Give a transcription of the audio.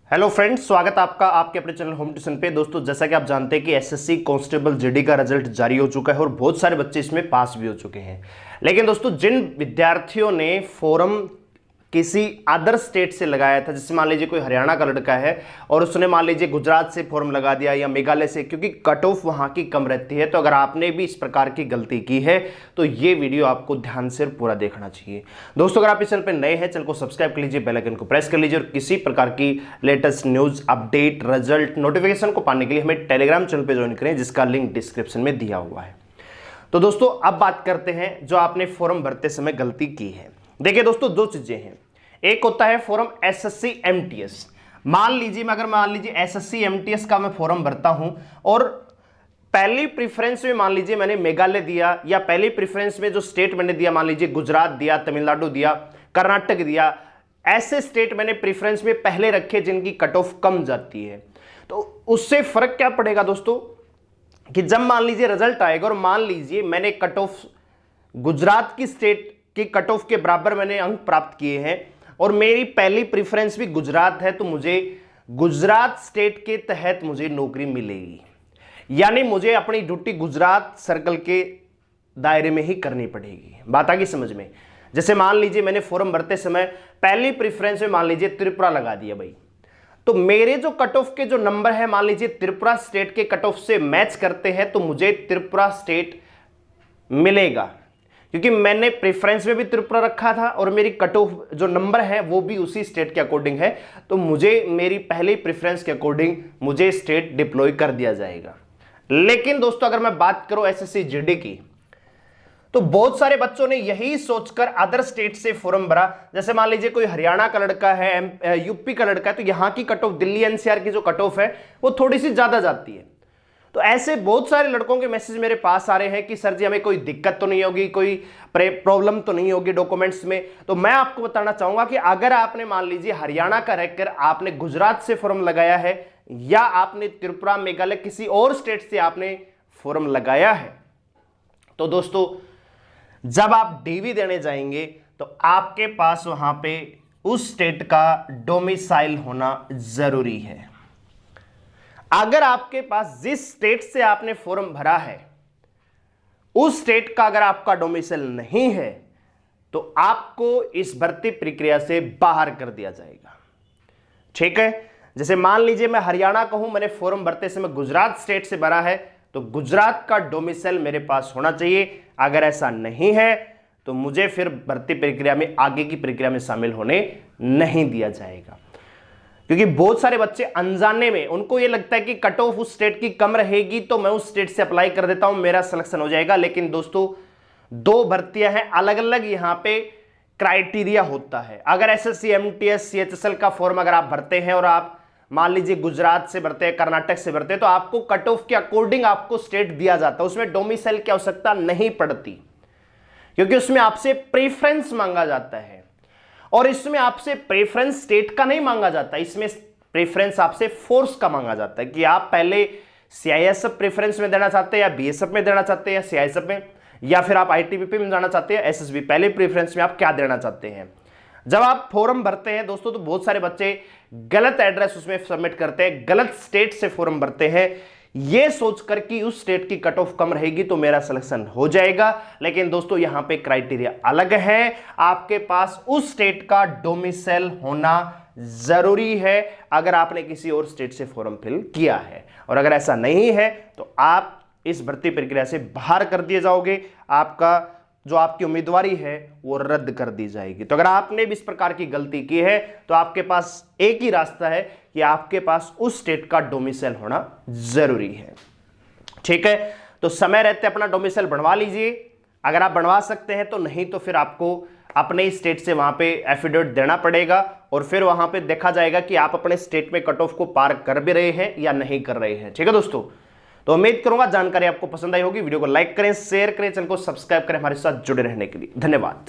Hello friends, स्वागत है आपका आपके अपने चैनल होम ट्यूशन पे। दोस्तों, जैसा कि आप जानते हैं कि एसएससी कांस्टेबल जीडी का रिजल्ट जारी हो चुका है और बहुत सारे बच्चे इसमें पास भी हो चुके हैं। लेकिन दोस्तों, जिन विद्यार्थियों ने फॉर्म किसी अदर स्टेट से लगाया था, जैसे मान लीजिए कोई हरियाणा का लड़का है और उसने मान लीजिए गुजरात से फॉर्म लगा दिया या मेघालय से, क्योंकि कट ऑफ वहां की कम रहती है। तो अगर आपने भी इस प्रकार की गलती की है तो ये वीडियो आपको ध्यान से पूरा देखना चाहिए। दोस्तों, अगर आप इस चैनल पर नए हैं, चैनल को सब्सक्राइब कर लीजिए, बेल आइकन को प्रेस कर लीजिए और किसी प्रकार की latest news update result notification को पाने के लिए हमें टेलीग्राम चैनल पर ज्वाइन करें, जिसका लिंक डिस्क्रिप्शन में दिया हुआ है। तो दोस्तों, अब बात करते हैं जो आपने फॉर्म भरते समय गलती की है। देखिए दोस्तों, दो चीजें हैं। एक होता है फॉर्म एसएससी एमटीएस। मान लीजिए एसएससी एमटीएस का मैं फॉर्म भरता हूं और पहली प्रेफरेंस में मान लीजिए मैंने मेघालय दिया, या पहली प्रेफरेंस में जो स्टेट मैंने दिया, मान लीजिए गुजरात दिया, तमिलनाडु दिया, कर्नाटक दिया, ऐसे स्टेट मैंने प्रेफरेंस में पहले रखे जिनकी कट ऑफ कम जाती है। तो उससे फर्क क्या पड़ेगा दोस्तों, कि जब मान लीजिए रिजल्ट आएगा और मान लीजिए मैंने कट ऑफ गुजरात की स्टेट की कट ऑफ के बराबर मैंने अंक प्राप्त किए हैं और मेरी पहली प्रेफरेंस भी गुजरात है, तो मुझे गुजरात स्टेट के तहत मुझे नौकरी मिलेगी। यानी मुझे अपनी ड्यूटी गुजरात सर्कल के दायरे में ही करनी पड़ेगी। बात आ गई समझ में। जैसे मान लीजिए मैंने फॉर्म भरते समय पहली प्रेफरेंस में मान लीजिए त्रिपुरा लगा दिया भाई, तो मेरे जो कट ऑफ के जो नंबर है मान लीजिए त्रिपुरा स्टेट के कट ऑफ से मैच करते हैं, तो मुझे त्रिपुरा स्टेट मिलेगा, क्योंकि मैंने प्रेफरेंस में भी त्रिपुरा रखा था और मेरी कट ऑफ जो नंबर है वो भी उसी स्टेट के अकॉर्डिंग है। तो मुझे मेरी पहली प्रेफरेंस के अकॉर्डिंग मुझे स्टेट डिप्लॉय कर दिया जाएगा। लेकिन दोस्तों, अगर मैं बात करूं एसएससी जीडी की, तो बहुत सारे बच्चों ने यही सोचकर अदर स्टेट से फॉर्म भरा। जैसे मान लीजिए कोई हरियाणा का लड़का है, यूपी का लड़का है, तो यहां की कट ऑफ, दिल्ली एनसीआर की जो कट ऑफ है वो थोड़ी सी ज्यादा जाती है। तो ऐसे बहुत सारे लड़कों के मैसेज मेरे पास आ रहे हैं कि सर जी हमें कोई दिक्कत तो नहीं होगी, कोई प्रॉब्लम तो नहीं होगी डॉक्यूमेंट्स में। तो मैं आपको बताना चाहूंगा कि अगर आपने मान लीजिए हरियाणा का रहकर आपने गुजरात से फॉर्म लगाया है, या आपने त्रिपुरा, मेघालय, किसी और स्टेट से आपने फॉर्म लगाया है, तो दोस्तों जब आप डीवी देने जाएंगे तो आपके पास वहां पे उस स्टेट का डोमिसाइल होना जरूरी है। अगर आपके पास जिस स्टेट से आपने फॉर्म भरा है उस स्टेट का अगर आपका डोमिसाइल नहीं है, तो आपको इस भर्ती प्रक्रिया से बाहर कर दिया जाएगा। ठीक है। जैसे मान लीजिए मैं हरियाणा का हूं, मैंने फॉर्म भरते समय गुजरात स्टेट से भरा है, तो गुजरात का डोमिसाइल मेरे पास होना चाहिए। अगर ऐसा नहीं है तो मुझे फिर भर्ती प्रक्रिया में, आगे की प्रक्रिया में शामिल होने नहीं दिया जाएगा। क्योंकि बहुत सारे बच्चे अनजाने में, उनको ये लगता है कि कट ऑफ उस स्टेट की कम रहेगी तो मैं उस स्टेट से अप्लाई कर देता हूं, मेरा सिलेक्शन हो जाएगा। लेकिन दोस्तों, दो भर्तियां हैं, अलग अलग यहां पे क्राइटेरिया होता है। अगर एसएससी एमटीएस सीएचएसएल का फॉर्म अगर आप भरते हैं और आप मान लीजिए गुजरात से भरते हैं, कर्नाटक से भरते हैं, तो आपको कट ऑफ के अकॉर्डिंग आपको स्टेट दिया जाता है। उसमें डोमिसाइल की आवश्यकता नहीं पड़ती, क्योंकि उसमें आपसे प्रेफरेंस मांगा जाता है। और इसमें आपसे प्रेफरेंस स्टेट का नहीं मांगा जाता, इसमें प्रेफरेंस आपसे फोर्स का मांगा जाता है कि आप पहले सीआईएसएफ प्रेफरेंस में देना चाहते हैं, या बीएसएफ में देना चाहते हैं, या सीआईएसएफ में, या फिर आप आईटीबीपी में जाना चाहते हैं, एसएसबी, पहले प्रेफरेंस में आप क्या देना चाहते हैं। जब आप फॉर्म भरते हैं दोस्तों, तो बहुत सारे बच्चे गलत एड्रेस उसमें सबमिट करते हैं, गलत स्टेट से फॉर्म भरते हैं, ये सोचकर कि उस स्टेट की कट ऑफ कम रहेगी तो मेरा सिलेक्शन हो जाएगा। लेकिन दोस्तों, यहां पे क्राइटेरिया अलग है। आपके पास उस स्टेट का डोमिसाइल होना जरूरी है अगर आपने किसी और स्टेट से फॉर्म फिल किया है। और अगर ऐसा नहीं है तो आप इस भर्ती प्रक्रिया से बाहर कर दिए जाओगे, आपका जो आपकी उम्मीदवारी है वो रद्द कर दी जाएगी। तो अगर आपने भी इस प्रकार की गलती की है तो आपके पास एक ही रास्ता है कि आपके पास उस स्टेट का डोमिसाइल होना जरूरी है। ठीक है। तो समय रहते अपना डोमिसाइल बनवा लीजिए, अगर आप बनवा सकते हैं तो, नहीं तो फिर आपको अपने ही स्टेट से वहां पे एफिडेविट देना पड़ेगा और फिर वहां पे देखा जाएगा कि आप अपने स्टेट में कट ऑफ को पार कर भी रहे हैं या नहीं कर रहे हैं। ठीक है दोस्तों, तो उम्मीद करूंगा जानकारी आपको पसंद आई होगी। वीडियो को लाइक करें, शेयर करें, चैनल को सब्सक्राइब करें हमारे साथ जुड़े रहने के लिए। धन्यवाद।